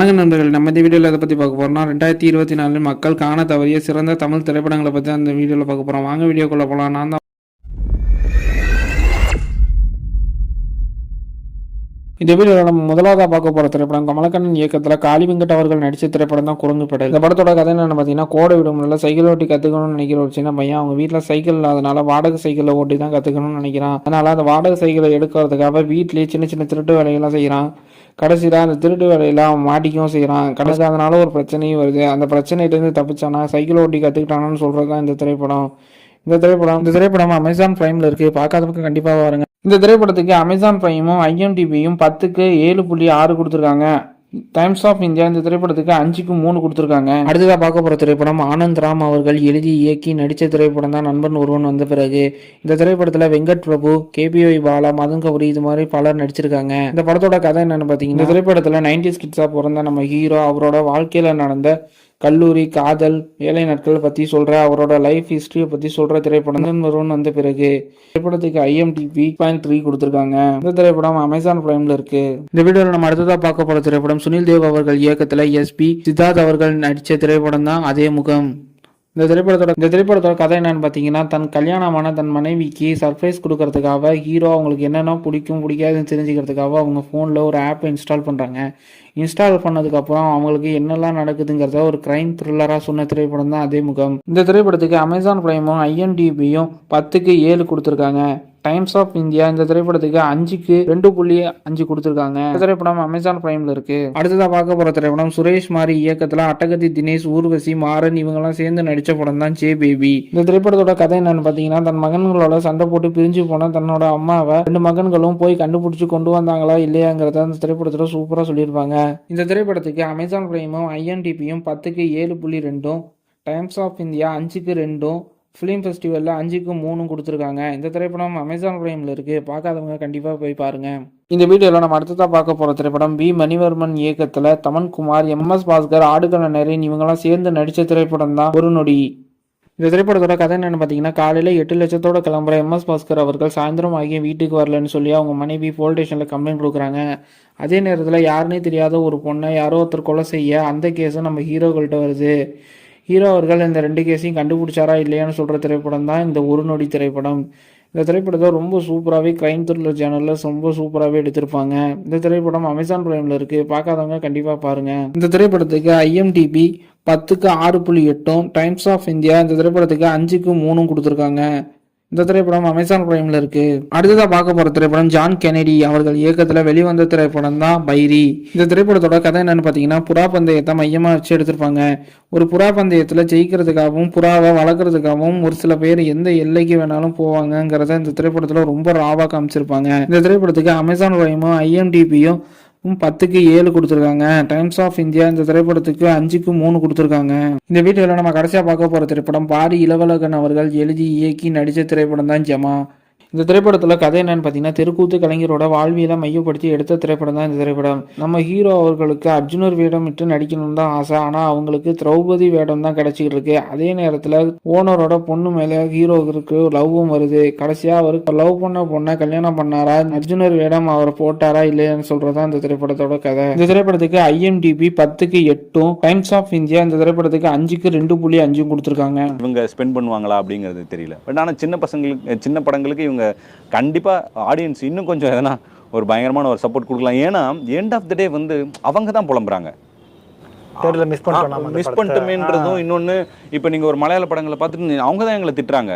வணக்கம் நண்பர்கள். நம்ம இந்த வீடியோவில் எதை பற்றி பார்க்க போகிறோம்னா 2024 மக்கள் காண தவறிய சிறந்த தமிழ் திரைப்படங்களை பற்றி அந்த வீடியோவில் பார்க்க போகிறோம். வாங்க வீடியோக்குள்ளே போகலாம். நான் தான் இந்த வீடியோவில் நம்ம முதலாவதாக பார்க்க போகிற திரைப்படம் கமலக்கண்ணன் இயக்கத்தில் காளி வெங்கட் அவர்கள் நடித்த திரைப்படம் தான் குரங்கு படை. இந்த படத்தோட கதை என்னென்னு பார்த்தீங்கன்னா, கோடை விடுமுறையில் சைக்கிள் ஓட்டி கற்றுக்கணும்னு நினைக்கிற ஒரு சின்ன பையன் அவங்க வீட்டில் சைக்கிள் இல்லாதனால வாடகை சைக்கிளை ஓட்டி தான் கற்றுக்கணும்னு நினைக்கிறான். அதனால் அந்த வாடகை சைக்கிளை எடுக்கிறதுக்காக வீட்லேயே சின்ன சின்ன திருட்டு வேலைகள்லாம் செய்கிறான். கடைசியில் அந்த திருட்டு வேலையில் அவன் மாட்டிக்கவும் செய்கிறான். கடைசி அதனால ஒரு பிரச்சனையும் வருது. அந்த பிரச்சனையிலேருந்து தப்பிச்சானா சைக்கிள் ஓட்டி கற்றுக்கிட்டானான்னு சொல்கிறது தான் இந்த திரைப்படம். இந்த திரைப்படம் அமேசான் பிரைமில் இருக்குது. பார்க்காதவங்க கண்டிப்பாக பாருங்க. இந்த திரைப்படத்துக்கு அமேசான் பிரைமும் IMDbயும் 10க்கு 7.6 கொடுத்துருக்காங்க. டைம்ஸ் ஆஃப் இந்தியா இந்த திரைப்படத்துக்கு 5க்கு 3 கொடுத்துருக்காங்க. அடுத்ததாக பார்க்க போகிற திரைப்படம் ஆனந்த் ராம் அவர்கள் எழுதி இயக்கி நடித்த திரைப்படம் தான் நண்பன் ஒருவன் வந்த பிறகு. இந்த திரைப்படத்தில் வெங்கட் பிரபு, KPI பாலா, மதன் கௌரி இது மாதிரி பலர் நடிச்சிருக்காங்க. இந்த படத்தோட கதை என்னன்னு பார்த்தீங்கன்னா, இந்த திரைப்படத்தில் 90s கிட்ஸாக பிறந்த நம்ம ஹீரோ அவரோட வாழ்க்கையில் நடந்த கல்லூரி, காதல், வேலை நாட்கள் பற்றி சொல்கிற அவரோட லைஃப் ஹிஸ்ட்ரியை பற்றி சொல்கிற திரைப்படம் ஒருவன் வந்த பிறகு. திரைப்படத்துக்கு IMDb 3 கொடுத்துருக்காங்க. இந்த திரைப்படம் அமேசான் பிரைமில் இருக்கு. இந்த வீடியோவில் நம்ம அடுத்ததாக பார்க்க போகிற திரைப்படம் சுனில் தேவ் அவர்கள் இயக்கத்தில் SP சித்தார்த் அவர்கள் நடித்த திரைப்படம் தான் அதே முகம். இந்த திரைப்படத்தோட கதை என்னன்னு பார்த்தீங்கன்னா, தன் கல்யாணமான தன் மனைவிக்கு சர்ப்ரைஸ் கொடுக்கறதுக்காக ஹீரோ அவங்களுக்கு என்னென்ன பிடிக்கும் பிடிக்காதுன்னு தெரிஞ்சுக்கிறதுக்காக அவங்க ஃபோனில் ஒரு ஆப்பை இன்ஸ்டால் பண்ணுறாங்க. இன்ஸ்டால் பண்ணதுக்கப்புறம் அவங்களுக்கு என்னெல்லாம் நடக்குதுங்கிறத ஒரு கிரைம் த்ரில்லராக சொன்ன திரைப்படம் தான் அதே முகம். இந்த திரைப்படத்துக்கு அமேசான் பிரைமும் IMDbயும் 10க்கு 7 கொடுத்துருக்காங்க. டைம்ஸ் ஆஃப் இந்தியா இந்த திரைப்படத்துக்கு 5க்கு 2.5 கொடுத்துருக்காங்க. இந்த திரைப்படம் அமேசான் பிரைம்ல இருக்கு. அடுத்ததாக பார்க்க போற திரைப்படம் சுரேஷ் மாரி இயக்கத்தில் அட்டகத்தி தினேஷ், ஊர்வசி, மாறன் இவங்கெல்லாம் சேர்ந்து நடிச்ச படம் தான் ஜே பேபி. இந்த திரைப்படத்தோட கதை என்னன்னு பார்த்தீங்கன்னா, தன் மகன்களோட சண்டை போட்டு பிரிஞ்சு போன தன்னோட அம்மாவை 2 மகன்களும் போய் கண்டுபிடிச்சு கொண்டு வந்தாங்களா இல்லையாங்கிறத அந்த திரைப்படத்தில் சூப்பராக சொல்லியிருப்பாங்க. இந்த திரைப்படத்துக்கு அமேசான் பிரைமும் IMDbயும் 10க்கு 7.2, டைம்ஸ் ஆஃப் இந்தியா 5க்கு 2, ஃபிலிம் ஃபெஸ்டிவலில் 5க்கு 3 கொடுத்துருக்காங்க. இந்த திரைப்படம் அமேசான் பிரைமில் இருக்குது. பார்க்காதவங்க கண்டிப்பாக போய் பாருங்கள். இந்த வீடியோவில் நம்ம அடுத்ததாக பார்க்க போகிற திரைப்படம் B மணிவர்மன் இயக்கத்தில் தமன்குமார், MS பாஸ்கர், ஆடுகள நரேன் இவங்கெல்லாம் சேர்ந்து நடித்த திரைப்படம் தான் ஒரு நொடி. இந்த திரைப்படத்தோட கதை என்னென்னு பார்த்தீங்கன்னா, காலையில் 8 லட்சத்தோட கிளம்புற MS பாஸ்கர் அவர்கள் சாயந்தரம் ஆகிய வீட்டுக்கு வரலன்னு சொல்லி அவங்க மனைவி போலீஸ் ஸ்டேஷனில் கம்ப்ளைண்ட் கொடுக்குறாங்க. அதே நேரத்தில் யாருன்னே தெரியாத ஒரு பொண்ணை யாரோ ஒருத்தர் கொலை செய்ய அந்த கேஸும் நம்ம ஹீரோக்கள்கிட்ட வருது. ஹீரோ அவர்கள் இந்த 2 கேஸையும் கண்டுபிடிச்சாரா இல்லையான்னு சொல்கிற திரைப்படம் தான் இந்த ஒரு நொடி திரைப்படம். இந்த திரைப்படத்தை ரொம்ப சூப்பராகவே கிரைம் த்ரில்லர் சேனலில் ரொம்ப சூப்பராகவே எடுத்திருப்பாங்க. இந்த திரைப்படம் அமேசான் பிரைமில் இருக்குது. பார்க்காதவங்க கண்டிப்பாக பாருங்கள். இந்த திரைப்படத்துக்கு IMDb 10க்கு 6.8, டைம்ஸ் ஆஃப் இந்தியா இந்த திரைப்படத்துக்கு 5க்கு 3 கொடுத்துருக்காங்க. இந்த திரைப்படம் அமேசான் பிரைமில் இருக்கு. அடுத்ததாக பார்க்க போகிற திரைப்படம் ஜான் கெனடி அவர்கள் இயக்கத்தில் வெளிவந்த திரைப்படம் தான் பைரி. இந்த திரைப்படத்தோட கதை என்னன்னு பார்த்தீங்கன்னா, புறா பந்தயத்தை மையமாக வச்சு எடுத்திருப்பாங்க. ஒரு புறா பந்தயத்தில் ஜெயிக்கிறதுக்காகவும் புறாவை வளர்க்குறதுக்காகவும் ஒரு சில பேர் எந்த எல்லைக்கு வேணாலும் போவாங்கங்கிறத இந்த திரைப்படத்தில் ரொம்ப ராவாக காமிச்சிருப்பாங்க. இந்த திரைப்படத்துக்கு அமேசான் பிரைமும் IMDbயும் 10க்கு 7 கொடுத்துருக்காங்க. டைம்ஸ் ஆஃப் இந்தியா இந்த திரைப்படத்துக்கு 5க்கு 3 கொடுத்துருக்காங்க. இந்த வீடியோவில் நம்ம கடைசியாக பார்க்க போகிற திரைப்படம் பாரி இளவழகன் அவர்கள் எழுதி இயக்கி நடித்த திரைப்படம் தான் ஜமா. இந்த திரைப்படத்தில் கதை என்னன்னு பார்த்தீங்கன்னா, தெருக்கூத்து கலைஞரோட வாழ்வியலை மையப்படுத்தி எடுத்த திரைப்படம் தான் இந்த திரைப்படம். நம்ம ஹீரோ அவர்களுக்கு அர்ஜுனர் வேடம் விட்டு நடிக்கணும்னு தான் ஆசை. ஆனால் அவங்களுக்கு திரௌபதி வேடம் தான் கிடைச்சிக்கிட்டு இருக்கு. அதே நேரத்தில் ஓனரோட பொண்ணு மேலே ஹீரோவுக்கு லவ்வும் வருது. கடைசியாக அவருக்கு லவ் பண்ண பொண்ணை கல்யாணம் பண்ணாரா, அர்ஜுனர் வேடம் அவர் போட்டாரா இல்லையான்னு சொல்றதா இந்த திரைப்படத்தோட கதை. இந்த திரைப்படத்துக்கு IMDb 10க்கு 8, டைம்ஸ் ஆஃப் இந்தியா இந்த திரைப்படத்துக்கு 5க்கு 2.5 கொடுத்துருக்காங்க. இவங்க ஸ்பெண்ட் பண்ணுவாங்களா அப்படிங்கிறது தெரியல. பட் ஆனால் சின்ன படங்களுக்கு இவங்க கண்டிப்பாக ஆடியன்ஸ் இன்னும் கொஞ்சம் எதனா ஒரு பயங்கரமான ஒரு சப்போர்ட் கொடுக்கலாம். ஏன்னா எண்ட் ஆஃப் த டே வந்து அவங்க தான் புலம்புறாங்க, மிஸ் பண்ணிட்டோமேன்றதும். இன்னொன்று, இப்போ நீங்கள் ஒரு மலையாள படங்களை பார்த்துட்டு அவங்க தான் எங்களை திட்டுறாங்க.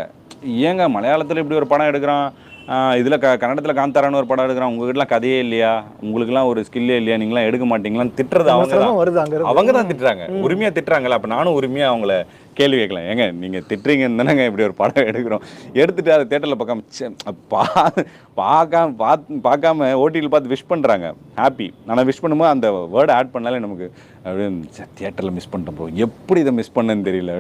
ஏங்க மலையாளத்தில் இப்படி ஒரு படம் எடுக்கிறான், இதில் கன்னடத்தில் காந்தாரான்னு ஒரு படம் எடுக்கிறான், உங்ககிட்டலாம் கதையே இல்லையா, உங்களுக்குலாம் ஒரு ஸ்கில்லே இல்லையா, நீங்களாம் எடுக்க மாட்டீங்களான்னு திட்டுறது அவங்க தான் திட்டுறாங்க. உரிமையாக திட்டுறாங்களா? அப்போ நானும் உரிமையாக அவங்கள கேள்வி கேட்கலாம். ஏங்க நீங்கள் திட்டுறீங்கன்னு தானேங்க இப்படி ஒரு படம் எடுத்துகிட்டு அதை தேட்டரில் பார்க்காம ஓடியில் பார்த்து விஷ் பண்ணுறாங்க. ஹாப்பி. நான் விஷ் பண்ணும்போது அந்த வேர்டை ஆட் பண்ணாலே நமக்கு அப்படின்னு தியேட்டரில் மிஸ் பண்ணிட்டோம் ப்ரோ, எப்படி இதை மிஸ் பண்ணேன்னு தெரியல,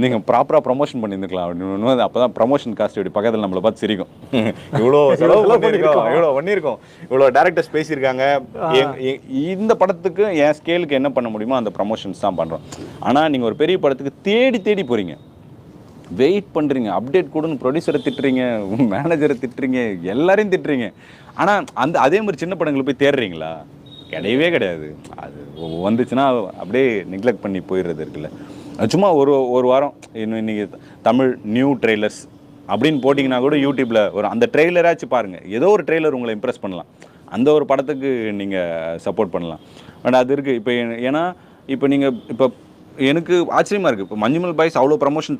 நீங்கள் ப்ராப்பராக ப்ரொமோஷன் பண்ணியிருந்துக்கலாம் அப்படின்னு. அப்போ தான் ப்ரொமோஷன் காஸ்ட் இப்படி பக்கத்தில் நம்மளை பார்த்து சிரிக்கும். இவ்வளோ பண்ணியிருக்கோம், இவ்வளோ டேரக்டர்ஸ் பேசியிருக்காங்க. இந்த படத்துக்கு என் ஸ்கேலுக்கு என்ன பண்ண முடியுமோ அந்த ப்ரமோஷன்ஸ் தான் பண்ணுறோம். ஆனால் நீங்கள் ஒரு பெரிய படத்துக்கு தேடி போகிறீங்க, வெயிட் பண்ணுறீங்க, அப்டேட் கொடுன்னு ப்ரொடியூசரை திட்டுறீங்க, மேனேஜரை திட்டுறீங்க, எல்லாரையும் திட்டுறீங்க. ஆனால் அதே மாதிரி சின்ன படங்களை போய் தேடுறீங்களா? கிடையவே கிடையாது. அது வந்துச்சுன்னா அப்படியே நெக்லெக்ட் பண்ணி போயிடுறது இருக்குல்ல. சும்மா ஒரு வாரம் இன்னைக்கு தமிழ் நியூ ட்ரெய்லர்ஸ் அப்படின்னு போட்டிங்கன்னா கூட யூடியூப்பில் ஒரு அந்த ட்ரெய்லராச்சும் பாருங்கள். ஏதோ ஒரு ட்ரெய்லர் உங்களை இம்ப்ரெஸ் பண்ணலாம். அந்த ஒரு படத்துக்கு நீங்கள் சப்போர்ட் பண்ணலாம். பட் அது இருக்குது இப்போ. ஏன்னா இப்போ நீங்கள் இப்போ எனக்கு ஆச்சரியமாக இருக்குது. இப்போ மஞ்சுமல் பாய்ஸ் அவ்வளோ ப்ரமோஷன்